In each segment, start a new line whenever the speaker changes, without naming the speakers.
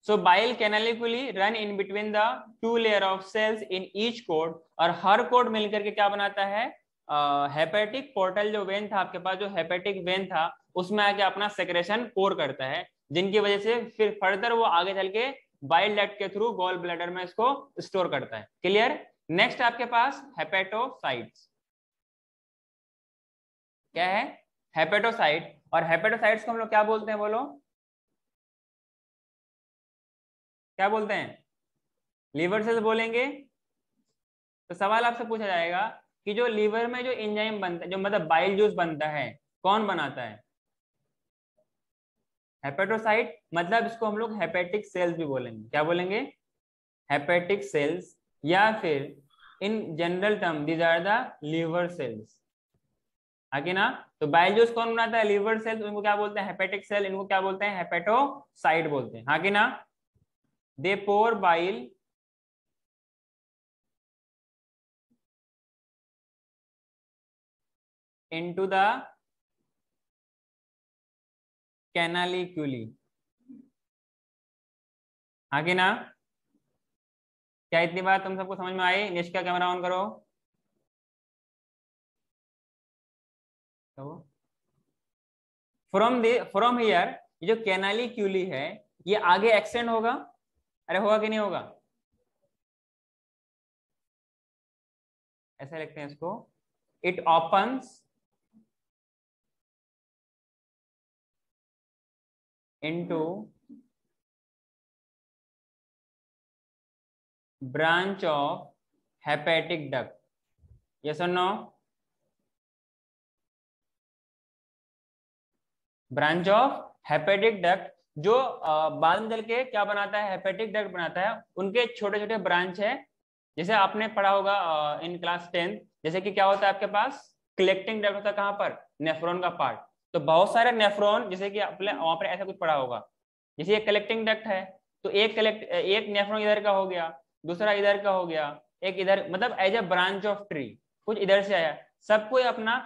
So bile canaliculi run in between the two layer of cells in each cord, और हर code मिलकर के क्या बनाता है, हेपेटिक पोर्टल जो वेन था आपके पास, जो हेपेटिक वेन था उसमें आके अपना सेक्रेशन कोर करता है, जिनकी वजह से फिर फर्दर वो आगे चल के बाइल डक्ट के थ्रू गॉल ब्लैडर में इसको स्टोर करता है। क्लियर। नेक्स्ट आपके पास हेपेटोसाइट्स। क्या है? हेपेटोसाइट। और हेपेटोसाइट्स को हम लोग क्या बोलते हैं, बोलो क्या बोलते हैं? लीवर सेल्स बोलेंगे। तो सवाल आपसे पूछा जाएगा कि जो लीवर में जो एंजाइम बनता है, जो मतलब बाइल जूस बनता है, कौन बनाता है? हेपेटोसाइट। मतलब इसको हम लोग हेपेटिक सेल्स भी बोलेंगे। क्या बोलेंगे? हेपेटिक सेल्स, या फिर in general term these are the liver cells. आगे ना, तो बाइल जूस कौन बनाता है? Liver cells. इनको क्या बोलते हैं? Hepatic cell. इनको क्या बोलते हैं? हेपेटोसाइट बोलते हैं। आगे ना, they pour bile into the canaliculi. आगे ना, क्या इतनी बात तुम सबको समझ में आई? निष्का कैमरा ऑन करो। फ्रॉम हियर, ये जो कैनालिक्यूली है ये आगे एक्सटेंड होगा। अरे होगा कि नहीं होगा? ऐसा लिखते हैं इसको, it opens into branch of hepatic duct. Yes और no? Branch of hepatic duct, जो बाद में चल के क्या बनाता है? हेपेटिक डक्ट बनाता है। उनके छोटे छोटे ब्रांच है, जैसे आपने पढ़ा होगा इन क्लास 10th। जैसे कि क्या होता है आपके पास? कलेक्टिंग डक्ट होता है। कहाँ पर? नेफ्रॉन का पार्ट। तो बहुत सारे नेफ्रॉन, जैसे कि आपने वहां पर ऐसा कुछ पढ़ा होगा, जैसे ये कलेक्टिंग डक्ट है, तो एक नेफ्रॉन इधर का हो गया, दूसरा इधर का हो गया, एक इधर, मतलब as a branch of tree, कुछ इधर से आया। सबको अपना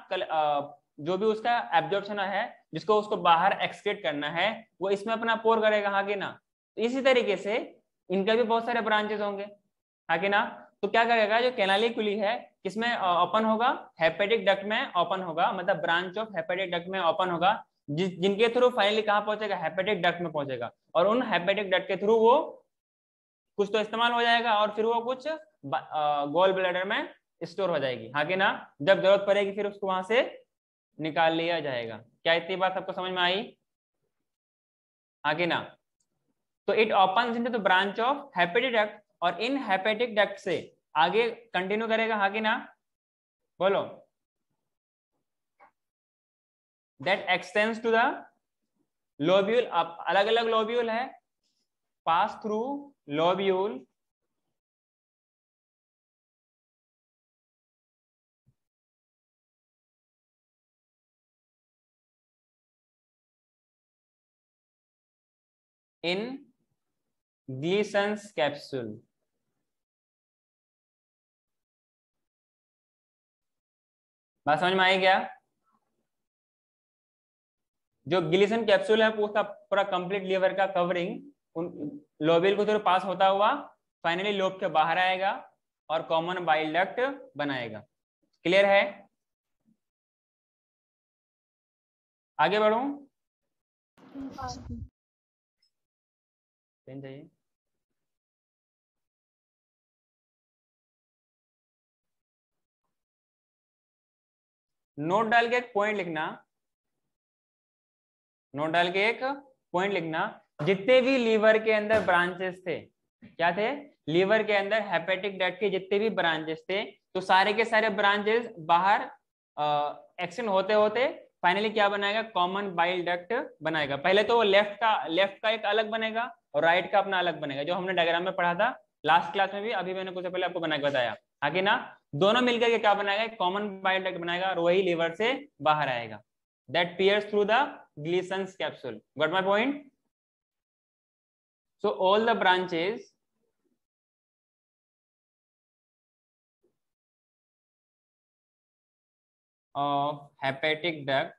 जो भी उसका एब्जॉर्प्शन है, जिसको उसको बाहर एक्सक्रीट करना है, वो इसमें अपना पोर करेगा। हाँ कि ना? तो इसी तरीके से इनका भी बहुत सारे ब्रांचेस होंगे। हाँ कि ना? तो क्या करेगा, जो कैनालिक्यूली है किसमें ओपन होगा? हेपेटिक डक्ट में ओपन होगा, मतलब ब्रांच ऑफ हेपेटिक डक्ट में ओपन होगा, जिनके थ्रू फाइनली कहाँ पहुंचेगा? हेपेटिक डक्ट में पहुंचेगा। और उन हेपेटिक डक्ट के थ्रू वो कुछ तो इस्तेमाल हो जाएगा, और फिर वो कुछ गॉल ब्लैडर में स्टोर हो जाएगी। हाँ कि ना? जब जरूरत पड़ेगी फिर उसको वहां से निकाल लिया जाएगा। क्या इतनी बात सबको समझ में आई? हाँ कि ना? तो it opens into the branch of hepatic duct, और इन हेपेटिक डक्ट से आगे कंटिन्यू करेगा। हाँ कि ना? बोलो। That extends to the lobule. अलग अलग लोब्यूल है, pass through lobule in Glisson's capsule. बात समझ में आई क्या? जो ग्लिसन कैप्सूल है पूरा पूरा कंप्लीट लीवर का कवरिंग उन लोबियल को थ्रू पास होता हुआ फाइनली लोब के बाहर आएगा और कॉमन बाइल डक्ट बनाएगा। क्लियर है? आगे बढ़ूं? पेन चाहिए? नोट डाल के एक पॉइंट लिखना, नोट डाल के एक पॉइंट लिखना। जितने भी लीवर के अंदर ब्रांचेस थे, क्या थे? लीवर के अंदर हेपेटिक डक्ट के जितने भी ब्रांचेस थे, तो सारे के सारे ब्रांचेस बाहर एक्शन होते होते फाइनली क्या बनाएगा? कॉमन बाइल डक्ट बनाएगा। पहले तो वो लेफ्ट का एक अलग बनेगा और राइट का अपना अलग बनेगा, जो हमने डायग्राम में पढ़ा था लास्ट क्लास में भी, अभी मैंने कुछ पहले आपको बना के बताया। आगे ना, दोनों मिलकर के क्या बनाएगा? कॉमन बाइल डक्ट बनाएगा, और वही लीवर से बाहर आएगा। That piers through the Gleason's capsule. Got my point? So all the branches of hepatic duct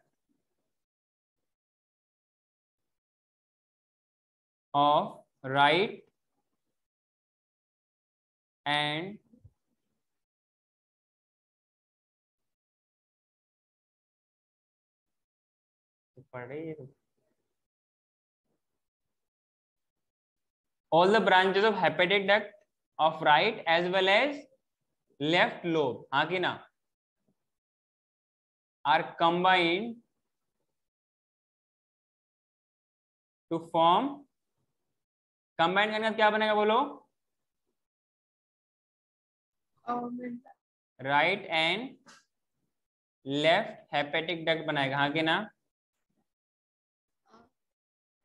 of right and पढ़े all the branches of hepatic duct of right as well as left lobe, हाँ कि ना, are combined to form, combine करने का क्या बनेगा बोलो, right and left hepatic duct बनाएगा, हाँ कि ना,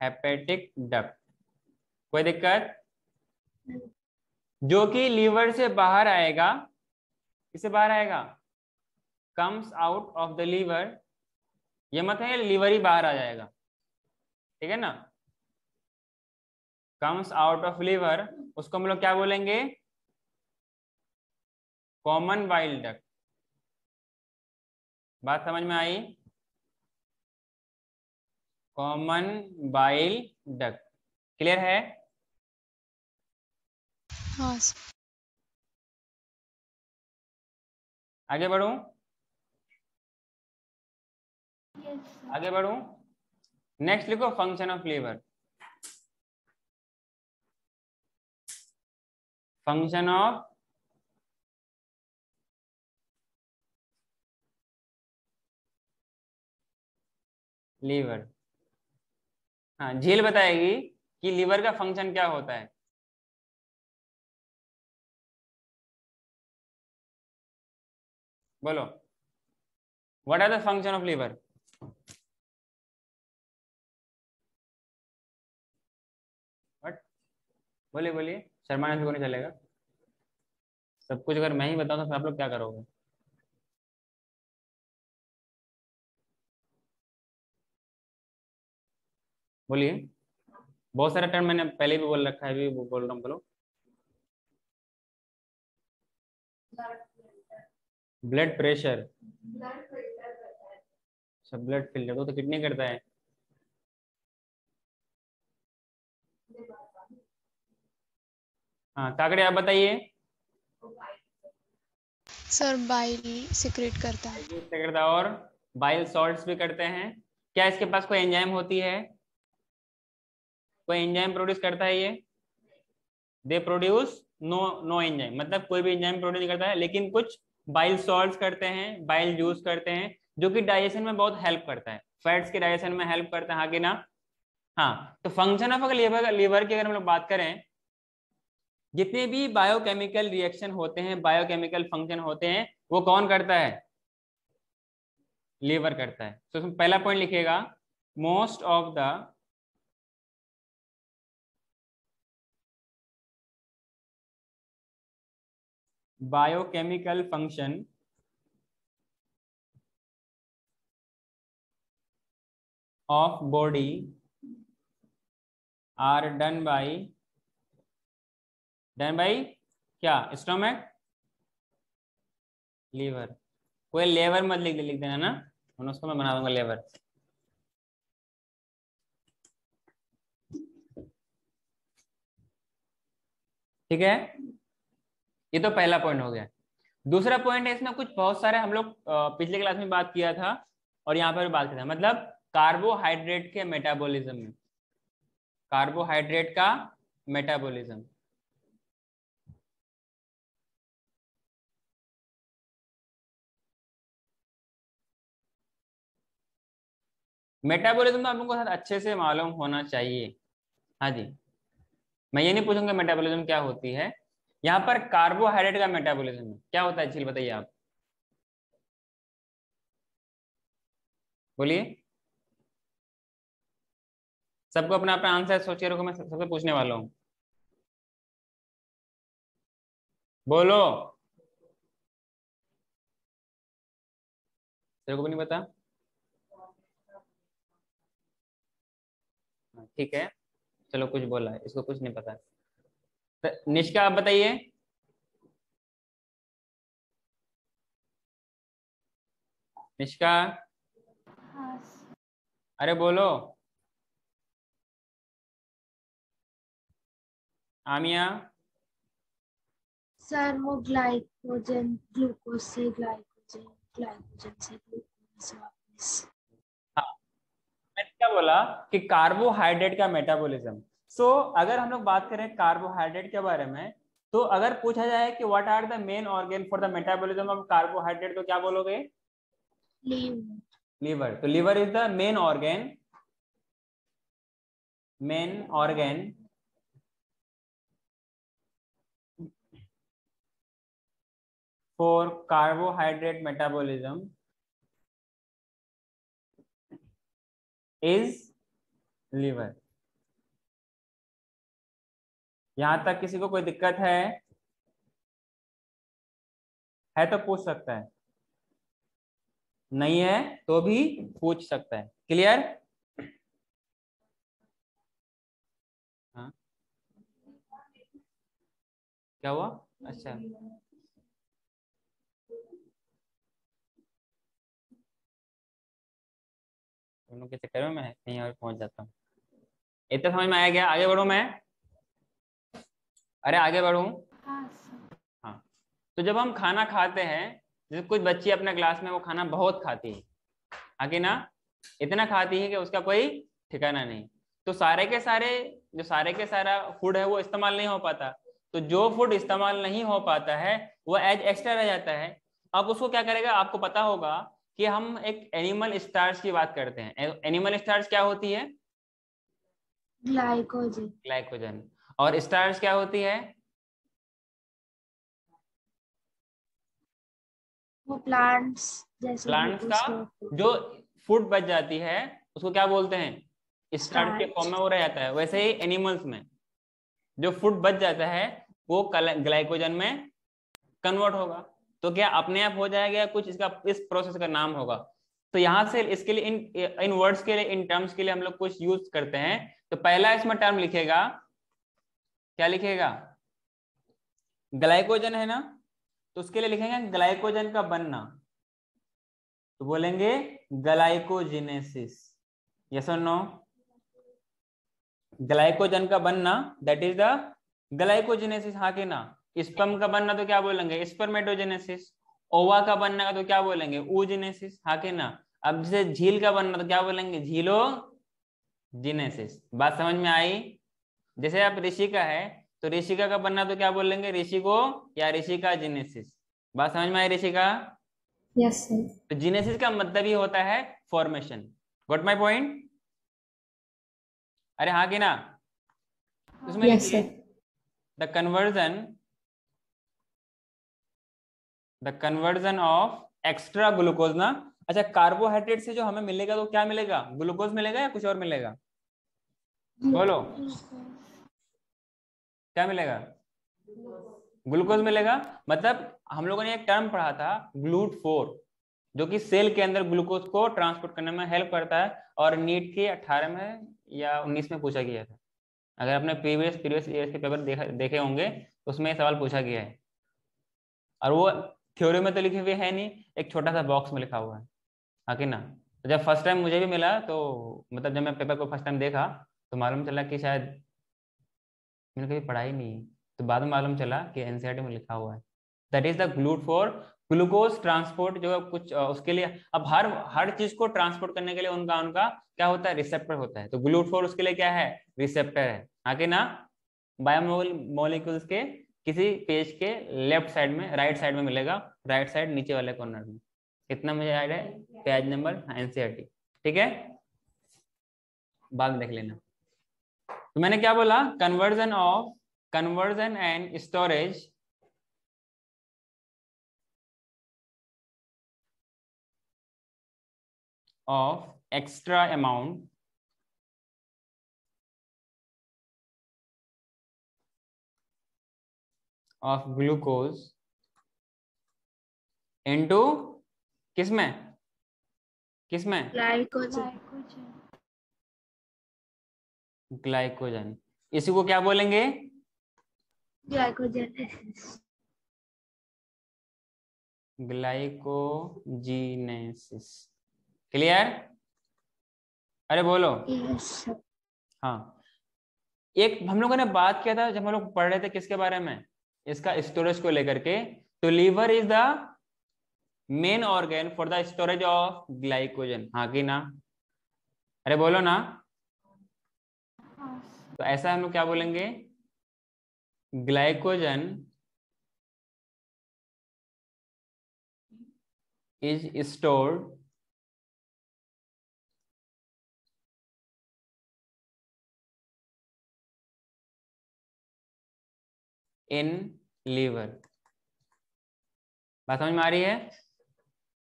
हेपेटिक डक्ट। कोई दिक्कत? जो कि लीवर से बाहर आएगा, किससे बाहर आएगा, comes out of the liver, ये मत है लीवर ही बाहर आ जाएगा, ठीक है ना, कम्स आउट ऑफ लीवर, उसको हम लोग क्या बोलेंगे, कॉमन बाइल डक्ट। बात समझ में आई? कॉमन बाइल डक्ट, क्लियर है?
हाँ।
आगे बढ़ूं? आगे बढ़ूं? नेक्स्ट लिखो function of liver. Function of liver. हाँ, झील बताएगी कि लीवर का फंक्शन क्या होता है। बोलो, what are the function of liver? What? बोलिए बोलिए, शर्माने से नहीं चलेगा। सब कुछ अगर मैं ही बताऊं तो फिर आप लोग क्या करोगे? बोलिए, बहुत सारा टर्म मैंने पहले भी बोल रखा है, भी बोल रहा हूँ, बोलो। ब्लड प्रेशर, सब ब्लड फिल्टर तो कितने करता है? हाँ काकड़े, आप बताइए।
सर बाइल सिक्रेट करता है।
करता है, और बाइल सॉल्ट्स भी करते हैं। क्या इसके पास कोई एंजाइम होती है? कोई एंजाइम प्रोड्यूस करता है ये? They produce no, no enzyme, मतलब कोई भी एंजाइम प्रोड्यूस नहीं करता है, लेकिन कुछ बाइल सॉल्ट्स करते हैं, बाइल जूस करते हैं, जो कि डाइजेशन में बहुत हेल्प करता है, फैट्स के डाइजेशन में हेल्प करता है, हाँ कि ना। हाँ, तो फंक्शन ऑफ लीवर की अगर हम लोग बात करें, जितने भी बायोकेमिकल रिएक्शन होते हैं, बायोकेमिकल फंक्शन होते हैं, वो कौन करता है? लीवर करता है। तो उसमें पहला पॉइंट लिखिएगा, most of the biochemical function of body are done by क्या, स्टोमक, लीवर। कोई लेवर मत लिख देना ना, उसको मैं बना दूंगा लेवर। ठीक है, ये तो पहला पॉइंट हो गया। दूसरा पॉइंट है, इसमें कुछ बहुत सारे हम लोग पिछले क्लास में बात किया था और यहाँ पर भी बात किया था, मतलब कार्बोहाइड्रेट के मेटाबॉलिज्म में, कार्बोहाइड्रेट का मेटाबॉलिज्म। मेटाबॉलिज्म तो आप लोगों को अच्छे से मालूम होना चाहिए। हाँ जी, मैं ये नहीं पूछूंगा मेटाबॉलिज्म क्या होती है, यहाँ पर कार्बोहाइड्रेट का मेटाबॉलिज्म क्या होता है, चलिए बताइए आप, बोलिए। सबको अपना अपना आंसर सोच के रखो, मैं सबसे पूछने वाला हूँ, बोलो। तेरे को भी नहीं पता? हाँ, ठीक है, चलो कुछ बोला है, इसको कुछ नहीं पता। तो निष्का आप बताइए। निष्का, अरे बोलो। आमिया?
सर वो ग्लाइकोजन ग्लूकोज से ग्लाइकोजन, ग्लाइकोजन से ग्लूकोज वापस।
हाँ, मैंने क्या बोला कि कार्बोहाइड्रेट का मेटाबॉलिज्म। सो अगर हम लोग बात करें कार्बोहाइड्रेट के बारे में, तो अगर पूछा जाए कि what are the main organ for the metabolism of carbohydrate, तो क्या बोलोगे?
लीवर।
लीवर। तो liver is the main organ, main organ for carbohydrate metabolism is liver. यहां तक किसी को कोई दिक्कत है तो पूछ सकता है, नहीं है तो भी पूछ सकता है। क्लियर? हाँ, क्या हुआ? अच्छा, दोनों के चक्कर में मैं कहीं और पहुंच जाता हूँ। इतना समझ में आया? गया? आगे बढ़ू मैं? अरे आगे बढ़ू?
हाँ सर।
हाँ, तो जब हम खाना खाते हैं, जैसे कुछ बच्ची अपने क्लास में वो खाना बहुत खाती है, आगे ना, इतना खाती है कि उसका कोई ठिकाना नहीं। तो सारे के सारा फूड है वो इस्तेमाल नहीं हो पाता। तो जो फूड इस्तेमाल नहीं हो पाता है वो एज एक्स्ट्रा रह जाता है। अब उसको क्या करेगा? आपको पता होगा कि हम एक एनिमल स्टार्च की बात करते हैं। एनिमल स्टार्च क्या होती है?
ग्लाइकोजन।
ग्लाइकोजन। और स्टार्च क्या होती है?
वो प्लांट्स जैसे
प्लांट्स
ग्लूकोज
का
स्टोर
जो फूड बच जाती है उसको क्या बोलते हैं? स्टार्च के फॉर्म
स्टार्च।
में वो रह जाता है। वैसे ही एनिमल्स में जो फूड बच जाता है वो ग्लाइकोजन में कन्वर्ट होगा। तो क्या अपने आप हो जाएगा? कुछ इसका इस प्रोसेस का नाम होगा। तो यहां से इसके लिए इन वर्ड्स के लिए, इन टर्म्स के लिए हम लोग कुछ यूज करते हैं। तो पहला इसमें टर्म लिखेगा, क्या लिखेगा? ग्लाइकोजन है ना, तो उसके लिए लिखेंगे ग्लाइकोजन का बनना। तो बोलेंगे ग्लाइकोजेनेसिस। यस और नो? ग्लाइकोजन का बनना, दैट इज द ग्लाइकोजेनेसिस। हाँ कि ना? स्पर्म का बनना तो क्या बोलेंगे? स्पर्मेटोजेनेसिस। ओवा का बनना का तो क्या बोलेंगे? oogenesis। हाँ कि ना? अब जैसे झील का बनना तो क्या बोलेंगे? झीलोजेनेसिस। बात समझ में आई? जैसे आप ऋषिका है, तो ऋषिका का बनना तो क्या बोलेंगे? ऋषिको या ऋषिका जेनेसिस। बात समझ में आई? ऋषिका।
Yes sir.
तो जीनेसिस का मतलब ही होता है फॉर्मेशन। Got my point? अरे हाँ कि ना? उसमें
यस
लिखिए
sir.
The conversion of extra glucose ना। अच्छा, कार्बोहाइड्रेट से जो हमें मिलेगा तो क्या मिलेगा? ग्लूकोज मिलेगा या कुछ और मिलेगा? बोलो, क्या मिलेगा? ग्लूकोज मिलेगा। मतलब हम लोगों ने एक टर्म पढ़ा था GLUT4, जो कि सेल के अंदर ग्लूकोज को ट्रांसपोर्ट करने में हेल्प करता है। और नीट के 18 में या 19 में पूछा गया था। अगर आपने प्रीवियस ईयर के पेपर देखे होंगे, उसमें सवाल पूछा गया है। और वो थ्योरी में तो लिखे हुए है नहीं, एक छोटा सा बॉक्स में लिखा हुआ है। हाँ कि ना? तो जब फर्स्ट टाइम मुझे भी मिला, तो मतलब जब मैं पेपर को फर्स्ट टाइम देखा, तो मालूम चला कि शायद मैंने कभी पढ़ा ही नहीं। तो बाद में मालूम चला कि एनसीईआरटी में लिखा हुआ है। That is the GLUT4, glucose transport. जो कुछ उसके लिए, अब हर चीज को ट्रांसपोर्ट करने के लिए उनका उनका क्या होता है? रिसेप्टर होता है। तो GLUT4 उसके लिए क्या है? रिसेप्टर है। हाँ कि ना? बायोमोलिक्यूल्स के किसी पेज के लेफ्ट साइड में, राइट साइड में मिलेगा, राइट साइड नीचे वाले कॉर्नर में। इतना मुझे याद है, पेज नंबर एनसीईआरटी। ठीक है, बाद देख लेना। तो मैंने क्या बोला? Conversion and storage of extra amount of glucose into किसमें? किसमें?
ग्लाइकोजन।
ग्लाइकोजन। इसी को क्या बोलेंगे?
ग्लाइकोजेनेसिस।
ग्लाइकोजीनेसिस। क्लियर? अरे बोलो।
Yes sir.
हाँ, एक हम लोगों ने बात किया था जब हम लोग पढ़ रहे थे किसके बारे में, इसका स्टोरेज को लेकर के, तो liver is the main organ for the storage of glycogen, हाँ कि ना? अरे बोलो ना। तो ऐसा हम लोग क्या बोलेंगे, glycogen is stored in liver. बात समझ में आ रही है?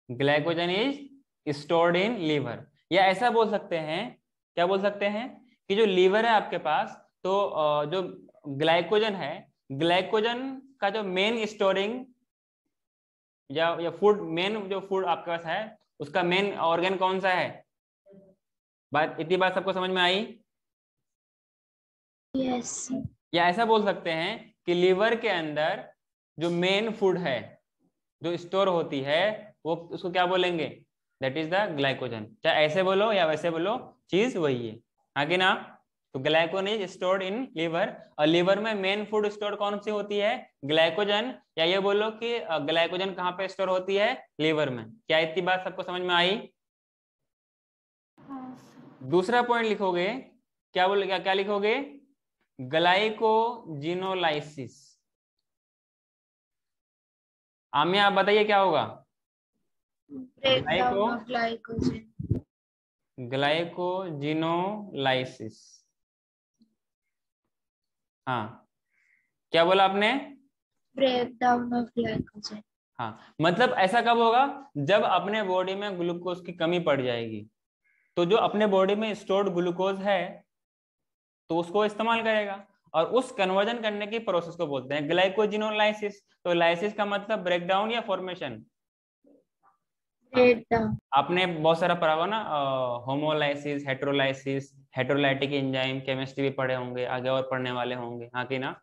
Glycogen is stored in liver. या ऐसा बोल सकते हैं, क्या बोल सकते हैं, कि जो लीवर है आपके पास, तो जो ग्लाइकोजन है, ग्लाइकोजन का जो मेन स्टोरिंग या फूड, मेन जो फूड आपके पास है उसका मेन ऑर्गन कौन सा है? बात, इतनी बात सबको समझ में आई?
यस।
या ऐसा बोल सकते हैं कि लीवर के अंदर जो मेन फूड है जो स्टोर होती है वो, उसको क्या बोलेंगे, दैट इज द ग्लाइकोजन। चाहे ऐसे बोलो या वैसे बोलो, चीज वही है, हाँ कि ना? तो glycogen is stored in liver, और लीवर में मेन फूड स्टोर कौन सी होती है, ग्लाइकोजन। या ये बोलो कि ग्लाइकोजन कहाँ पे स्टोर होती है, लीवर में। क्या इतनी बात सबको समझ में आई? दूसरा पॉइंट लिखोगे, क्या बोले, क्या लिखोगे, ग्लाइकोजिनोलाइसिस। आमिया आप बताइए क्या होगा?
Breakdown of glycogen.
ग्लाइकोजिनोलाइसिस। हाँ, क्या बोला आपने?
Breakdown of glycogen.
हाँ, मतलब ऐसा कब होगा, जब अपने बॉडी में ग्लूकोज की कमी पड़ जाएगी, तो जो अपने बॉडी में स्टोर्ड ग्लूकोज है तो उसको इस्तेमाल करेगा, और उस कन्वर्जन करने की प्रोसेस को बोलते हैं ग्लाइकोजिनोलाइसिस। तो लाइसिस का मतलब ब्रेकडाउन या फॉर्मेशन।
ब्रेकडाउन।
आपने बहुत सारा पढ़ा होगा ना, होमोलाइसिस, हेट्रोलाइसिस, हेट्रोलाइटिक एंजाइम, केमिस्ट्री भी पढ़े होंगे, आगे और पढ़ने वाले होंगे, हाँ कि ना?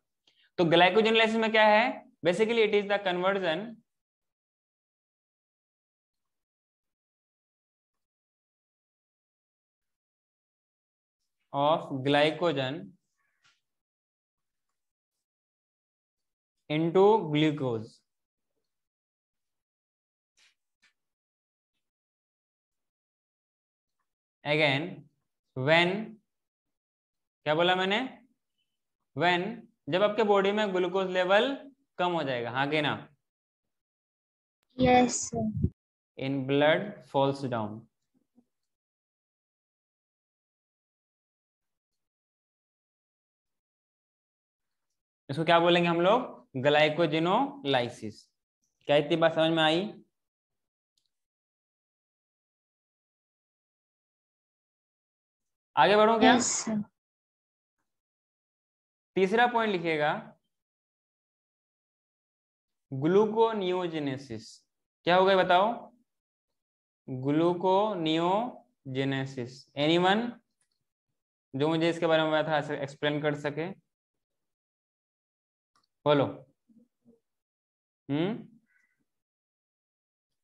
तो ग्लाइकोजिनोलाइसिस में क्या है, basically it is the conversion of glycogen into glucose। Again, when, क्या बोला मैंने, when, जब आपके बॉडी में ग्लूकोज लेवल कम हो जाएगा, हाँ कि ना?
Yes.
In blood falls down. इसको क्या बोलेंगे हम लोग, ग्लाइकोजिनोलाइसिस। क्या इतनी बात समझ में आई? आगे बढ़ो क्या?
यस।
तीसरा पॉइंट लिखिएगा, ग्लूकोनियोजेनेसिस। क्या होगा बताओ, ग्लूकोनियोजेनेसिस। एनीवन जो मुझे इसके बारे में था एक्सप्लेन कर सके, बोलो।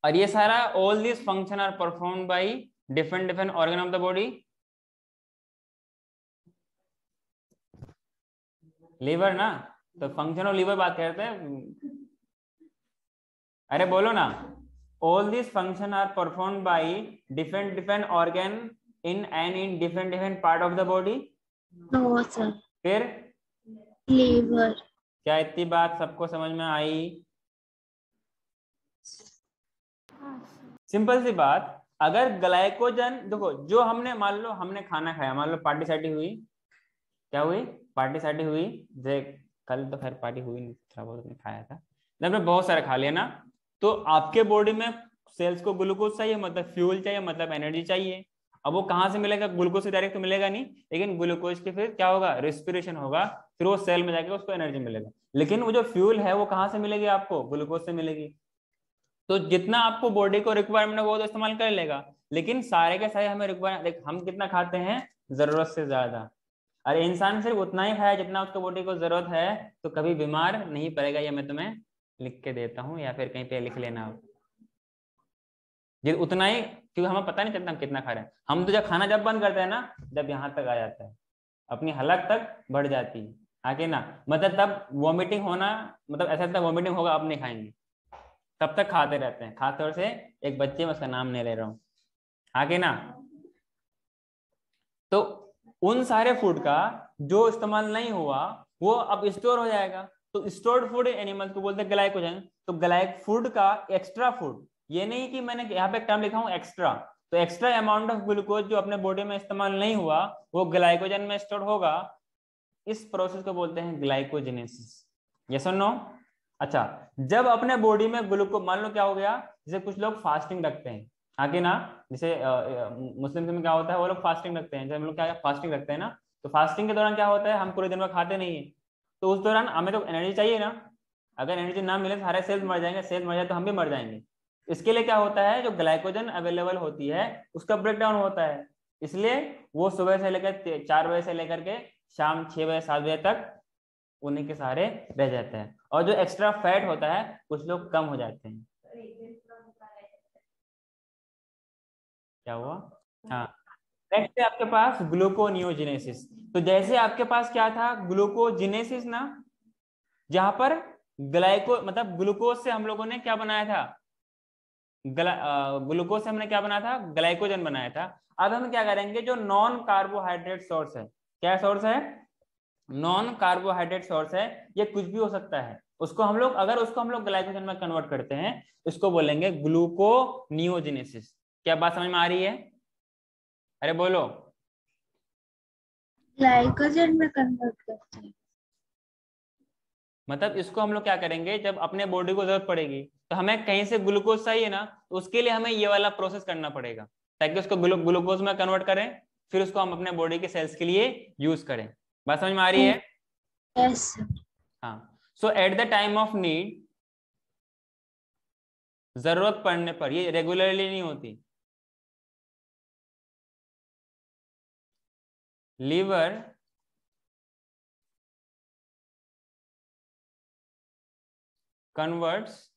और ये सारा, all this function are perform by different different organ of the body. Liver ना, तो फंक्शन ऑफ लीवर बात करते हैं। अरे बोलो ना, all this function are perform by different different organ in different different part of the body.
No sir.
फिर
liver.
क्या इतनी बात सबको समझ में आई? सिंपल सी बात, अगर ग्लाइकोजन देखो, जो हमने, मान लो हमने खाना खाया, मान लो पार्टी सार्टी हुई, क्या हुई, पार्टी सार्टी हुई, जे कल तो खैर पार्टी हुई नहीं, थोड़ा बहुत ने खाया था, हमने बहुत सारा खा लिया ना, तो आपके बॉडी में सेल्स को ग्लूकोज चाहिए, मतलब फ्यूल चाहिए, मतलब एनर्जी चाहिए। अब वो कहाँ से मिलेगा, ग्लूकोज से डायरेक्ट तो मिलेगा नहीं, लेकिन ग्लूकोज के फिर क्या होगा, रेस्पिरेशन होगा, फिर वो सेल में जाके उसको एनर्जी मिलेगा। लेकिन वो जो फ्यूल है वो कहाँ से मिलेगी आपको, ग्लूकोज से मिलेगी। तो जितना आपको बॉडी को रिक्वायरमेंट है वो तो इस्तेमाल कर लेगा, लेकिन सारे के सारे हमें रिक्वायरमेंट, हम कितना खाते हैं, जरूरत से ज्यादा। अरे इंसान सिर्फ उतना ही खाया जितना उसको बॉडी को जरूरत है, तो कभी बीमार नहीं पड़ेगा। ये मैं तुम्हें लिख के देता हूँ, या फिर कहीं पे लिख लेना आप, उतना ही, क्योंकि हमें पता नहीं चलता हम कितना खा रहे हैं। हम तो जब खाना जब बंद करते हैं ना, जब यहाँ तक आ जाता है, अपनी हलक तक बढ़ जाती है, आगे ना, मतलब तब वॉमिटिंग होना, मतलब ऐसा लगता है वॉमिटिंग होगा अब नहीं खाएंगे, तब तक खाते रहते हैं। खासतौर से एक बच्चे में, उसका नाम नहीं ले रहा हूँ, आगे ना। तो उन सारे फूड का जो इस्तेमाल नहीं हुआ वो अब स्टोर हो जाएगा, तो स्टोर्ड फूड एनिमल्स को बोलते हैं ग्लाइकोजन। तो ग्लाइक फूड का एक्स्ट्रा फूड, ये नहीं कि मैंने यहाँ पे टर्म लिखा हूँ एक्स्ट्रा, तो एक्स्ट्रा अमाउंट ऑफ ग्लूकोज जो अपने बॉडी में इस्तेमाल नहीं हुआ वो ग्लाइकोजन में स्टोर होगा। इस प्रोसेस को बोलते हैं ग्लाइकोजेनेसिस। यस और नो? अच्छा, जब अपने बॉडी में ग्लूकोज, मान लो क्या हो गया, जैसे कुछ लोग फास्टिंग रखते हैं, आगे ना, जैसे मुस्लिम में क्या होता है, वो लोग फास्टिंग रखते हैं, जब हम लोग क्या फास्टिंग रखते हैं ना, तो फास्टिंग के दौरान क्या होता है, हम पूरे दिन में खाते नहीं है, तो उस दौरान हमें तो एनर्जी चाहिए ना, अगर एनर्जी ना मिले तो सारे सेल्स मर जाएंगे, सेल्स मर जाए तो हम भी मर जाएंगे। इसके लिए क्या होता है, जो ग्लाइकोजन अवेलेबल होती है उसका ब्रेकडाउन होता है, इसलिए वो सुबह से लेकर 4 बजे से लेकर के शाम 6 बजे 7 बजे तक उन्हीं के सहारे रह जाते हैं, और जो एक्स्ट्रा फैट होता है कुछ लोग कम हो जाते हैं। क्या हुआ? हाँ, नेक्स्ट है आपके पास ग्लूकोनियोजेनेसिस। तो जैसे आपके पास क्या था, ग्लूकोजिनेसिस ना, जहां पर ग्लाइको मतलब ग्लूकोज से हम लोगों ने क्या बनाया था, ग्लूकोज से हमने क्या बनाया था, ग्लाइकोजन बनाया था। अब हम क्या करेंगे, जो नॉन कार्बोहाइड्रेट सोर्स है, क्या सोर्स है, नॉन कार्बोहाइड्रेट सोर्स है, ये कुछ भी हो सकता है, उसको हम लोग, अगर उसको हम लोग ग्लाइकोजन में कन्वर्ट करते हैं, इसको बोलेंगे ग्लूकोनियोजेनेसिस। क्या बात समझ में आ रही है? अरे बोलो।
ग्लाइकोजन में कन्वर्ट करते हैं।
मतलब इसको हम लोग क्या करेंगे, जब अपने बॉडी को जरूरत पड़ेगी तो हमें कहीं से ग्लूकोज चाहिए ना, तो उसके लिए हमें ये वाला प्रोसेस करना पड़ेगा, ताकि उसको ग्लूकोज में कन्वर्ट करें, फिर उसको हम अपने बॉडी के सेल्स के लिए यूज करें। बात समझ में आ रही है?
यस।
हाँ। So at the time of need, जरूरत पड़ने पर, ये रेगुलरली नहीं होती, लीवर कन्वर्ट्स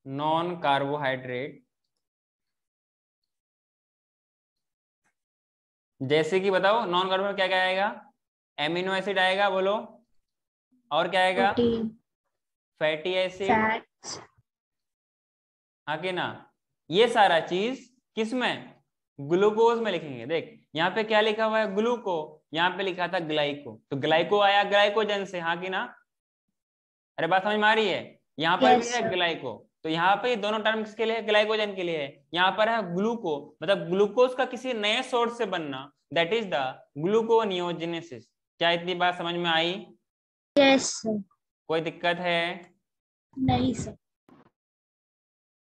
नॉन कार्बोहाइड्रेट, जैसे कि बताओ, नॉन कार्बोहाइड्रेट क्या क्या आएगा, एमिनो एसिड आएगा, बोलो, और क्या आएगा,
प्रोटीन,
फैटी एसिड,
फैट्स।
हाँ कि ना, ये सारा चीज किसमें, ग्लूकोज में लिखेंगे। देख यहाँ पे क्या लिखा हुआ है, ग्लूको, यहाँ पे लिखा था ग्लाइको, तो ग्लाइको आया ग्लाइकोजन से, हाँ कि ना? अरे बात समझ में आ रही है? यहाँ पर भी
यस
है
सर।
ग्लाइको, तो यहाँ पे ये दोनों टर्म किसके लिए है, ग्लाइकोजन के लिए है। यहाँ पर है ग्लूको, मतलब ग्लूकोज का किसी नए सोर्स से बनना, दैट इज द ग्लूकोनियोजेनेसिस। क्या इतनी बात समझ में आई?
Yes sir.
कोई दिक्कत है?
नहीं सर।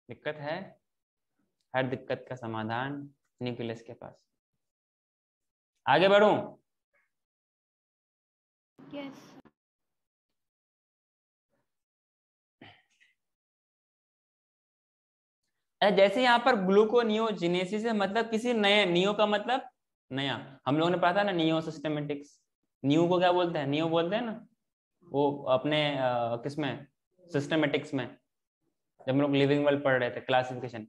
दिक्कत है? हर दिक्कत का समाधान न्यूक्लियस के पास। आगे बढ़ूं?
यस।
जैसे यहाँ पर ग्लूकोनियोजेनेसिस है, मतलब किसी नए, नियो का मतलब नया, हम लोगों ने पढ़ा था ना नियो सिस्टेमेटिक्स, नियो को क्या बोलते हैं, नियो बोलते हैं ना, वो अपने किसमें, सिस्टेमेटिक्स में, जब हम लोग लिविंग वर्ल्ड पढ़ रहे थे क्लासिफिकेशन।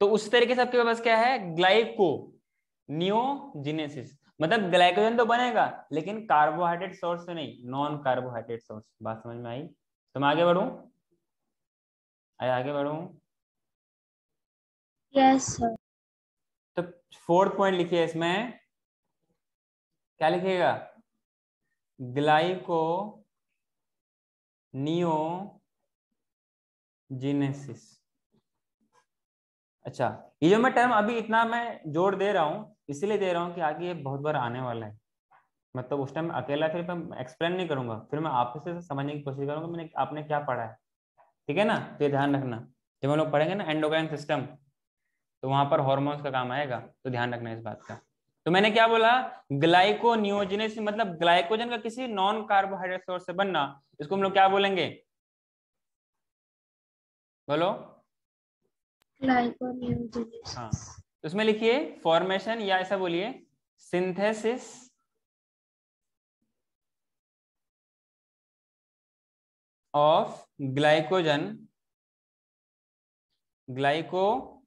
तो उस तरीके से आपके पास क्या है, ग्लाइको नियोजेनेसिस, मतलब ग्लाइकोजन तो बनेगा लेकिन कार्बोहाइड्रेट सोर्स से नहीं, नॉन कार्बोहाइड्रेट सोर्स। बात समझ में आई? तो मैं आगे बढ़ूं? आगे बढ़ूं?
Yes sir.
तो 4th पॉइंट लिखिए इसमें, क्या लिखिएगा, ग्लाइको नियोजेनेसिस। अच्छा, ये जो मैं टर्म अभी इतना मैं जोड़ दे रहा हूँ, इसलिए दे रहा हूँ कि आगे ये बहुत बार आने वाला है, मतलब उस टाइम अकेला फिर मैं एक्सप्लेन नहीं करूंगा, फिर मैं आपसे समझने की कोशिश करूंगा मैंने आपने क्या पढ़ा है, ठीक है ना? तो ये ध्यान रखना, जब हम लोग पढ़ेंगे ना एंडोक्राइन सिस्टम, तो वहां पर हार्मोन्स का काम आएगा, तो ध्यान रखना इस बात का। तो मैंने क्या बोला, ग्लाइकोनियोजेनेसिस मतलब ग्लाइकोजन का किसी नॉन कार्बोहाइड्रेट सोर्स से बनना, इसको हम लोग क्या बोलेंगे, बोलो?
ग्लाइकोनियोजेनेसिस।
हाँ, तो इसमें लिखिए फॉर्मेशन, या ऐसा बोलिए synthesis of glycogen, glycogen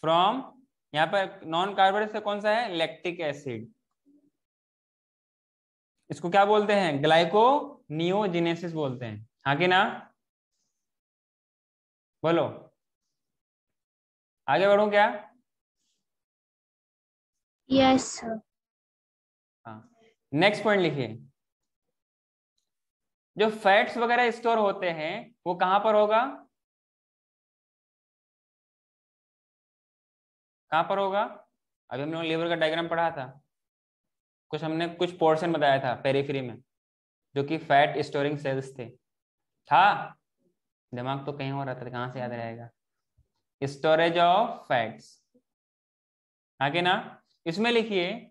from यहाँ पर नॉन कार्बोनेट से कौन सा है, लैक्टिक एसिड। इसको क्या बोलते हैं, ग्लाइकोनियोजेनेसिस बोलते हैं, हाँ कि ना, बोलो। आगे बढ़ूं क्या?
Yes sir.
हाँ, नेक्स्ट पॉइंट लिखिए। जो फैट्स वगैरह स्टोर होते हैं वो कहां पर होगा, कहां पर होगा? अभी हम लोग लीवर का डायग्राम पढ़ा था, हमने कुछ पोर्शन बताया था पेरिफेरी में, जो कि फैट स्टोरिंग सेल्स थे। था, दिमाग तो कहीं और रहता था, कहां से याद रहेगा। स्टोरेज ऑफ फैट्स, आगे ना, इसमें लिखिए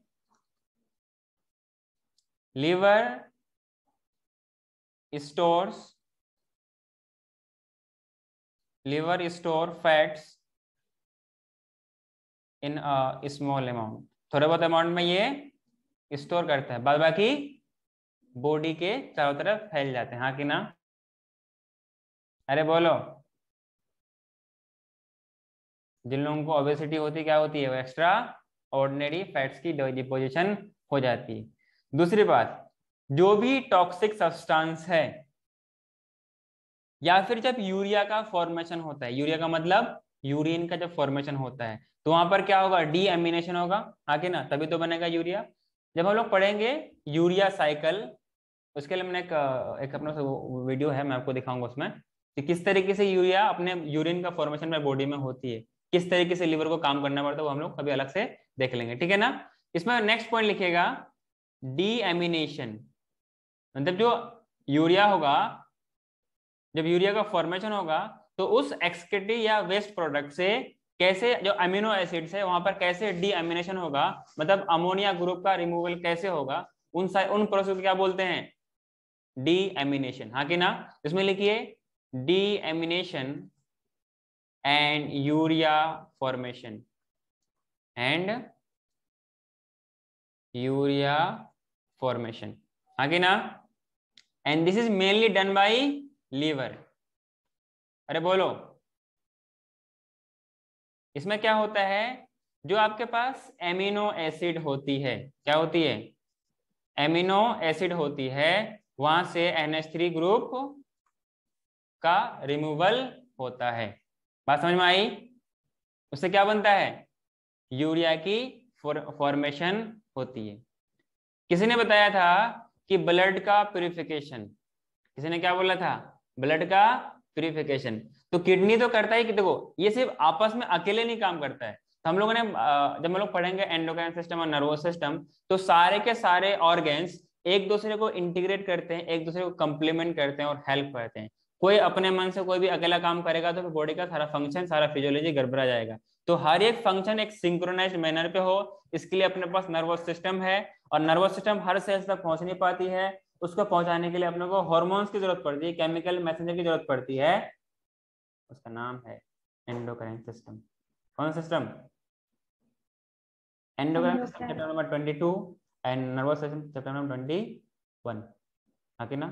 liver store fats in small amount, थोड़े बहुत अमाउंट में ये स्टोर करता है, बाद बाकी बॉडी के चारों तरफ फैल जाते हैं, हाँ कि ना, अरे बोलो। जिन लोगों को ओबेसिटी होती क्या होती है, वो एक्स्ट्रा ऑर्डिनरी फैट्स की डिपोजिशन हो जाती है। दूसरी बात, जो भी टॉक्सिक सब्सटेंस है या फिर जब यूरिया का फॉर्मेशन होता है, यूरिया का मतलब यूरिन का जब फॉर्मेशन होता है, तो वहां पर क्या होगा, डीएमिनेशन होगा, आगे ना, तभी तो बनेगा यूरिया। जब हम लोग पढ़ेंगे यूरिया साइकिल, उसके लिए मैंने एक अपना वीडियो है, मैं आपको दिखाऊंगा उसमें कि किस तरीके से यूरिया अपने यूरिन का फॉर्मेशन में बॉडी में होती है, किस तरीके से लीवर को काम करना पड़ता है, वो हम लोग कभी अलग से देख लेंगे, ठीक है ना। इसमें नेक्स्ट पॉइंट लिखिएगा डीएमिनेशन, मतलब जो यूरिया होगा, जब यूरिया का फॉर्मेशन होगा तो उस एक्सक्रीटिव या वेस्ट प्रोडक्ट से कैसे जो अमीनो एसिड्स है वहां पर कैसे डीएमिनेशन होगा, मतलब अमोनिया ग्रुप का रिमूवल कैसे होगा, उन प्रोसेस को क्या बोलते हैं, डीएमिनेशन, हाँ कि ना। इसमें लिखिए डीएमिनेशन एंड यूरिया फॉर्मेशन हाँ कि ना, and this is mainly done by liver. अरे बोलो, इसमें क्या होता है, जो आपके पास एमिनो एसिड होती है, क्या होती है, एमिनो एसिड होती है, वहां से NH3 ग्रुप का रिमूवल होता है। बात समझ में आई? उससे क्या बनता है, यूरिया की फॉर्मेशन होती है। किसी ने बताया था कि ब्लड का प्यूरिफिकेशन, किसी ने क्या बोला था, ब्लड का प्यूरिफिकेशन, तो किडनी तो करता ही कि देखो ये सिर्फ आपस में अकेले नहीं काम करता है, तो हम लोगों ने जब हम लोग पढ़ेंगे एंडोक्राइन सिस्टम और नर्वस सिस्टम, तो सारे के सारे ऑर्गन्स एक दूसरे को इंटीग्रेट करते हैं, एक दूसरे को कंप्लीमेंट करते हैं और हेल्प करते हैं। कोई अपने मन से कोई भी अकेला काम करेगा तो फिर बॉडी का सारा फंक्शन, सारा फिजियोलॉजी गड़बड़ा जाएगा। तो हर एक फंक्शन एक सिंक्रोनाइज्ड मैनर पे हो, इसके लिए अपने पास नर्वस सिस्टम है, और नर्वस सिस्टम हर सेल्स तक पहुंच नहीं पाती है, उसको पहुंचाने के लिए अपने को हार्मोन्स की जरूरत पड़ती है, केमिकल मैसेंजर की जरूरत पड़ती है, उसका नाम है एंडोक्राइन सिस्टम। कौन system, endocrine system chapter number 22 and nervous system chapter number 21, हाँ कि ना।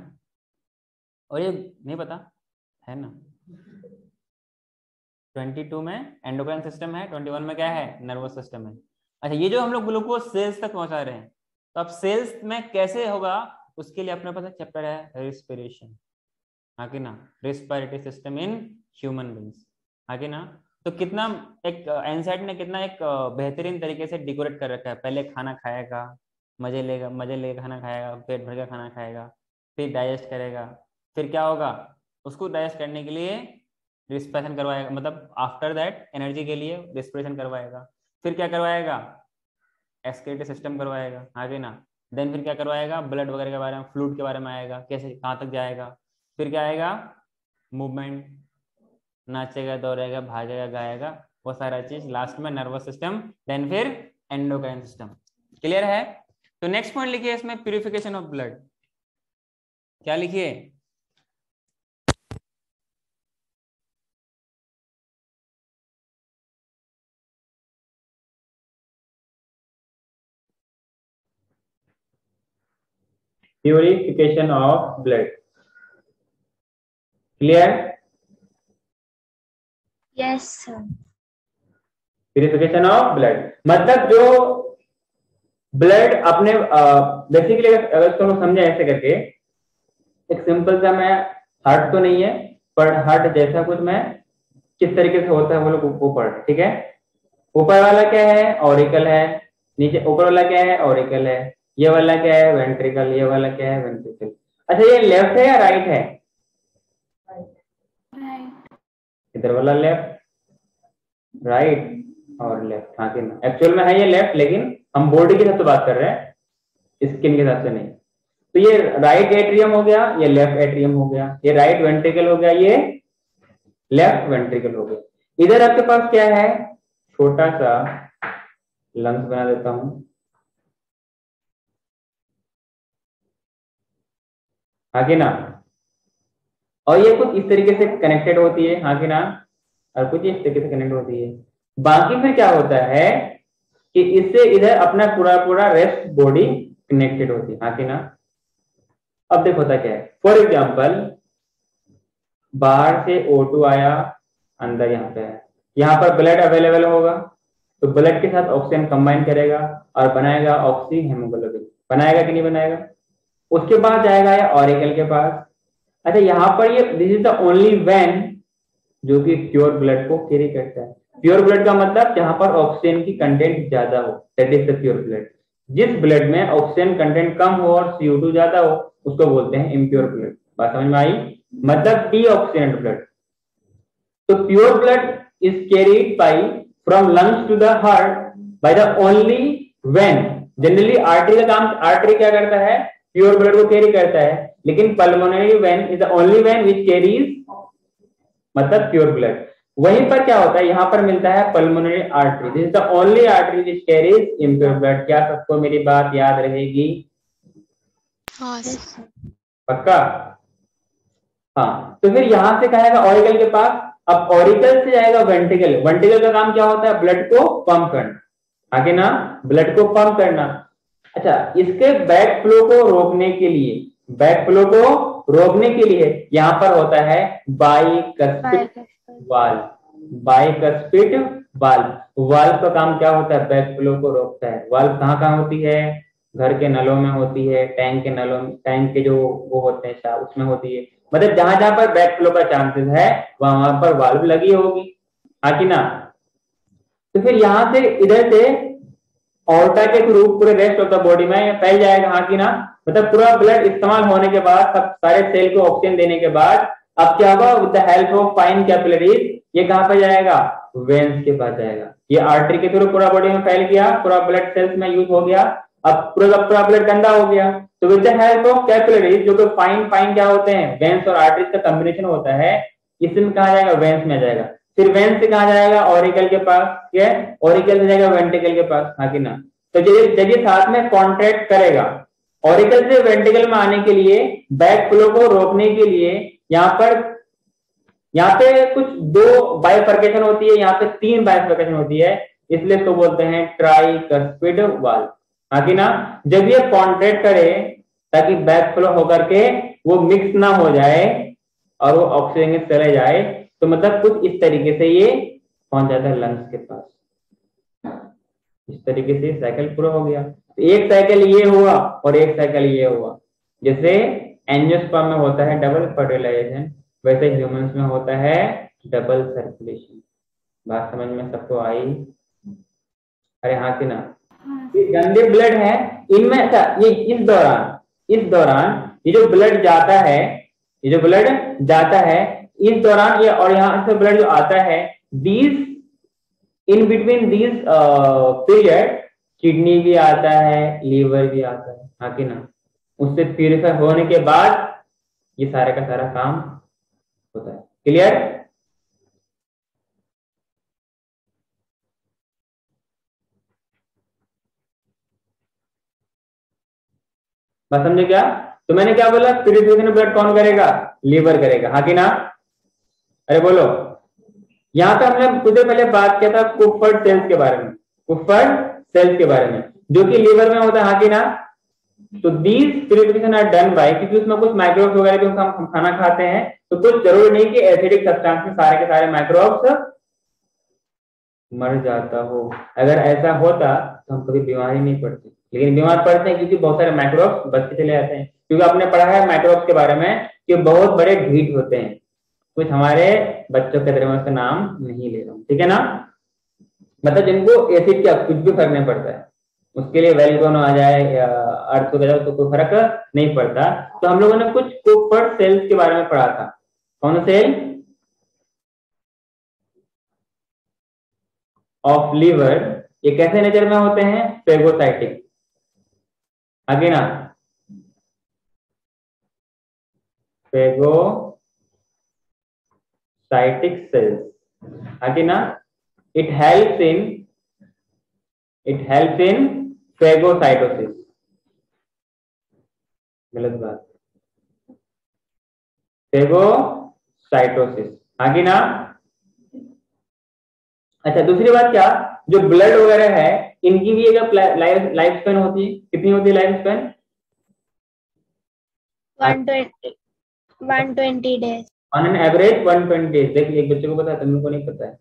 और ये नहीं पता है ना, 22 में एंडोक्राइन सिस्टम है, 21 में क्या है, नर्वस सिस्टम है। अच्छा, ये जो हम लोग ग्लूकोज सेल्स तक पहुंचा रहे हैं, तो अब सेल्स में कैसे होगा, उसके लिए अपने पास एक चैप्टर है रिस्पिरेशन, हाँ कि ना, respiratory system in human beings, हाँ कि ना। तो कितना एक एनसाइट ने कितना एक बेहतरीन तरीके से डेकोरेट कर रखा है, पहले खाना खाएगा, मजे लेगा खाना खाएगा, पेट भर के खाना खाएगा, फिर डाइजेस्ट करेगा, फिर क्या होगा, उसको डाइजेस्ट करने के लिए रिस्पिरेशन करवाएगा, मतलब आफ्टर दैट एनर्जी के लिए रिस्पिरेशन करवाएगा, फिर क्या करवाएगा, एक्सक्रीटरी सिस्टम करवाएगा, आगे ना, देन फिर क्या करवाएगा, ब्लड वगैरह के बारे में, फ्लूइड के बारे में आएगा, कैसे कहाँ तक जाएगा, फिर क्या आएगा, मूवमेंट, नाचेगा, दौड़ेगा, भागेगा, गाएगा, वो सारा चीज, लास्ट में नर्वस सिस्टम, देन फिर एंडोक्राइन सिस्टम। क्लियर है? तो नेक्स्ट पॉइंट लिखिए इसमें, प्यूरिफिकेशन ऑफ ब्लड, क्या लिखिए, purification of blood. Clear?
Yes sir.
Purification of blood मतलब जो ब्लड अपने बेसिकली अगर इसको समझे ऐसे करके, एक सिंपल सा मैं हार्ट तो नहीं है पर हार्ट जैसा कुछ मैं किस तरीके से होता है वो लोग ऊपर, ठीक है। ऊपर वाला क्या है, ऑरिकल है, नीचे ऊपर वाला क्या है, ऑरिकल है, ये वाला क्या है, वेंट्रिकल, ये वाला क्या है, वेंट्रिकल। अच्छा ये लेफ्ट है या राइट है? इधर वाला लेफ्ट, राइट और लेफ्ट, हाँ कि ना। एक्चुअल में है ये लेफ्ट, लेकिन हम बॉडी के हिसाब से बात कर रहे हैं, स्किन के हिसाब से नहीं। तो ये राइट एट्रियम हो गया, ये लेफ्ट एट्रियम हो गया, ये राइट वेंट्रिकल हो गया, ये लेफ्ट वेंट्रिकल हो गया। इधर आपके पास क्या है, छोटा सा लंग्स बना देता हूं, हाँ कि ना। और ये कुछ इस तरीके से कनेक्टेड होती है, हाँ कि ना, और कुछ इस तरीके से कनेक्ट होती है। बाकी फिर क्या होता है कि इससे इधर अपना पूरा पूरा रेस्ट बॉडी कनेक्टेड होती है, हाँ कि ना। अब देखो होता क्या है, फॉर एग्जाम्पल बाहर से O2 आया, अंदर यहाँ पे है, यहाँ पर ब्लड अवेलेबल होगा तो ब्लड के साथ ऑक्सीजन कंबाइन करेगा और बनाएगा ऑक्सी हेमोग्लोबिन, बनाएगा कि नहीं बनाएगा। उसके बाद जाएगा या ऑरिकल के पास। अच्छा यहाँ पर ये this is the only when जो कि प्योर ब्लड को कैरी करता है। प्योर ब्लड का मतलब जहां पर ऑक्सीजन की कंटेंट ज्यादा हो, that is the pure blood. जिस ब्लड में ऑक्सीजन कंटेंट कम हो और CO2 ज्यादा हो उसको बोलते हैं इम्प्योर ब्लड। बात समझ में आई, मतलब डीऑक्सीजनेटेड ब्लड। तो pure blood is carried by from lungs to the heart by the only vein. Generally artery का काम, आर्टरी क्या करता है, प्योर ब्लड को कैरी करता है, लेकिन pulmonary vein is the only when which carries मतलब प्योर ब्लड। वहीं पर क्या होता है, यहाँ पर मिलता है pulmonary artery, this is the only artery which carries impure blood. क्या सबको मेरी बात याद रहेगी?
हाँ
पक्का? हाँ। तो फिर यहां से कहेगा ऑरिकल के पास, अब ऑरिकल से जाएगा वेंट्रिकल। वेंट्रिकल का काम क्या होता है, ब्लड को पंप करना, आगे ना, ब्लड को पंप करना। अच्छा इसके बैक फ्लो को रोकने के लिए, बैक फ्लो को रोकने के लिए यहाँ पर होता है bicuspid valve. Bicuspid valve, valve का काम क्या होता है, बैक फ्लो को रोकता है। वाल्व कहाँ कहाँ होती है, घर के नलों में होती है, टैंक के नलों, टैंक के जो वो होते हैं उसमें होती है, मतलब जहां जहां पर बैक फ्लो का चांसेस है वहां पर वाल्व लगी होगी, हाँ कि ना। तो फिर यहां से इधर से ऑर्टा के थ्रू पूरे रेस्ट ऑफ द बॉडी में फैल जाएगा, हाँ कि ना। मतलब पूरा ब्लड इस्तेमाल होने के बाद, सब सारे सेल को ऑक्सीजन देने के बाद अब क्या होगा, with the help of fine capillaries ये कहां पर जाएगा, वेन्स के पास जाएगा। ये आर्टरी के थ्रू पूरा बॉडी में फैल गया, पूरा ब्लड सेल्स में यूज हो गया, अब पूरा ब्लड गंदा हो गया, तो with the help of capillaries, जो कि फाइन क्या होते हैं, वेन्स और आर्टरीज का कॉम्बिनेशन होता है, इसमें कहा जाएगा, वेन्स में जाएगा। फिर वेन्स से कहा जाएगा, ऑरिकल के पास, ठीक है, ऑरिकल से जाएगा वेंट्रिकल के पास, हाँ कि ना। तो जब ये साथ में कॉन्ट्रैक्ट करेगा, ऑरिकल से वेंट्रिकल में आने के लिए, बैक फ्लो को रोकने के लिए यहाँ पे कुछ 2 बाइफर्केशन होती है, यहाँ पे 3 बाइफर्केशन होती है, इसलिए इसको बोलते हैं ट्राइकस्पिड वाल्व, हाँ कि ना। जब ये कॉन्ट्रैक्ट करे ताकि बैक फ्लो होकर के वो मिक्स ना हो जाए और वो ऑक्सीजन में चले जाए, तो मतलब कुछ इस तरीके से ये पहुंच जाता है लंग्स के पास। इस तरीके से साइकिल पूरा हो गया। तो एक साइकिल ये हुआ और एक साइकिल ये हुआ। जैसे एंजियोस्पर्म में होता है डबल फर्टिलाइजेशन, वैसे ह्यूमंस में होता है डबल सर्कुलेशन। बात समझ में सबको आई? अरे हाँ कि ना। ये गंदे ब्लड है इनमें। अच्छा ये इस दौरान ये जो ब्लड जाता है, ये जो ब्लड जाता है इस दौरान, ये और यहाँ से ब्लड जो आता है, these in between these period kidney भी आता है, लीवर भी आता है, हाँ कि ना। उससे प्यूरिफाई होने के बाद ये सारे का सारा काम होता है। क्लियर? बात समझे क्या? तो मैंने क्या बोला, प्यूरिफिकेशन ब्लड कौन करेगा, लीवर करेगा, हाँ कि ना। अरे बोलो, यहाँ पे हमने कुछ देर पहले बात किया था कुफर्ड सेल्स के बारे में, कुफर्ड सेल्स के बारे में, जो कि लीवर में होता है, हाँ कि ना। तो these purification are done by, क्योंकि उसमें कुछ माइक्रोब्स वगैरह जो हम खाना खाते हैं, तो कुछ जरूरी नहीं कि एसिडिक सब्सटेंस में सारे के सारे माइक्रोब्स
मर जाता हो। अगर ऐसा होता तो हम कभी बीमार ही नहीं पड़ते, लेकिन बीमार पड़ते हैं क्योंकि बहुत सारे माइक्रोब्स बच के चले जाते हैं। क्योंकि आपने पढ़ा है माइक्रोब्स के बारे में कि बहुत बड़े ढीठ होते हैं। कुछ हमारे बच्चों के तरह मैं उसका नाम नहीं ले रहा हूँ, ठीक है ना, मतलब जिनको एसिड का कुछ भी फर्क नहीं पड़ता है, उसके लिए वेलगोन आ जाए या अर्थ हो जाए तो कोई फर्क नहीं पड़ता। तो हम लोगों ने कुछ कुपर्ट सेल्स के बारे में पढ़ा था। कौन सेल? Of liver. ये कैसे नेचर में होते हैं? फेगोसाइटिक। आगे ना, फेगोसाइटिक सेल्स। आगे ना, इट हेल्प्स इन फेगोसाइटोसिस। गलत बात, फेगोसाइटोसिस। आगे ना, अच्छा दूसरी बात क्या, जो ब्लड वगैरह है इनकी भी एक लाइफ स्पेन होती है। कितनी होती है life span?
120 days।
On an average 120 days. देखिए एक बच्चे को पता है, तुमको नहीं पता है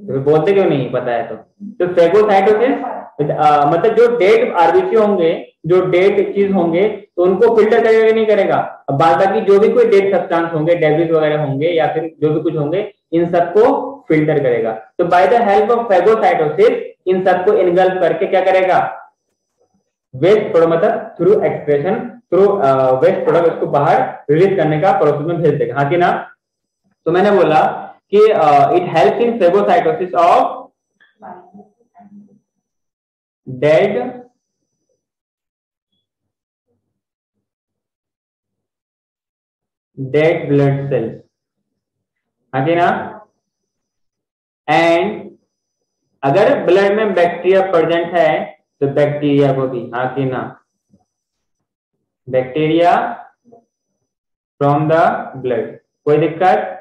तो बोलते क्यों नहीं पता है? तो फेगोसाइटोसिस मतलब जो डेड आरबीसी होंगे, जो डेड चीज होंगे, तो उनको फिल्टर करेगा नहीं करेगा। अब बाकी जो भी कोई डेड सब्सटेंस होंगे, डेब्रिस वगैरह होंगे या फिर जो भी कुछ होंगे, इन सबको फिल्टर करेगा। तो by the help of phagocytosis इन सबको इनगल्फ करके क्या करेगा? वेस्ट प्रोडक्ट, मतलब through expression, through waste product उसको बाहर रिलीज करने का प्रोसेस में भेज देगा। हाँ कि ना? तो मैंने बोला कि it helps in phagocytosis of dead blood cells. हाँ कि ना? एंड अगर ब्लड में बैक्टीरिया प्रेजेंट है तो बैक्टीरिया को भी, हाँ कि ना, बैक्टीरिया फ्रॉम द ब्लड। कोई दिक्कत?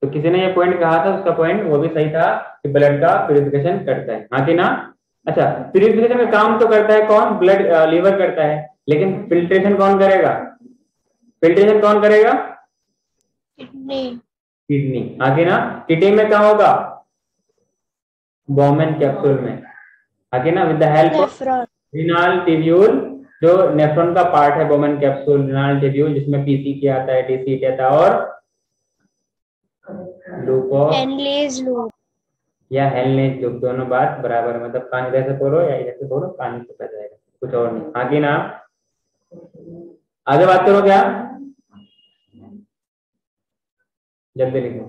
तो किसी ने ये पॉइंट कहा था, उसका पॉइंट वो भी सही था कि ब्लड का प्यूरिफिकेशन करता है। हाँ कि ना? अच्छा, प्यूरिफिकेशन का काम तो करता है कौन? ब्लड, लीवर करता है, लेकिन फिल्ट्रेशन कौन करेगा? फिल्ट्रेशन कौन करेगा? किडनी। हाँ कि ना? किडनी में क्या होगा? बोमेन कैप्सूल में। हाँ कि ना? With the help of renal tubule, जो नेफ्रॉन का पार्ट है, बोमेन कैप्सूल, रीनल ट्यूब्यूल, जिसमें पीसी आता है, डीसी आता है और
हेनलेज लूप
या हेलनेज लूप, दोनों बात बराबर, मतलब कान इधर से खोलो या इधर से खोलो, कान से पड़ जाएगा, कुछ और नहीं। आगे ना, आगे बात करो क्या? जल्दी लिखो।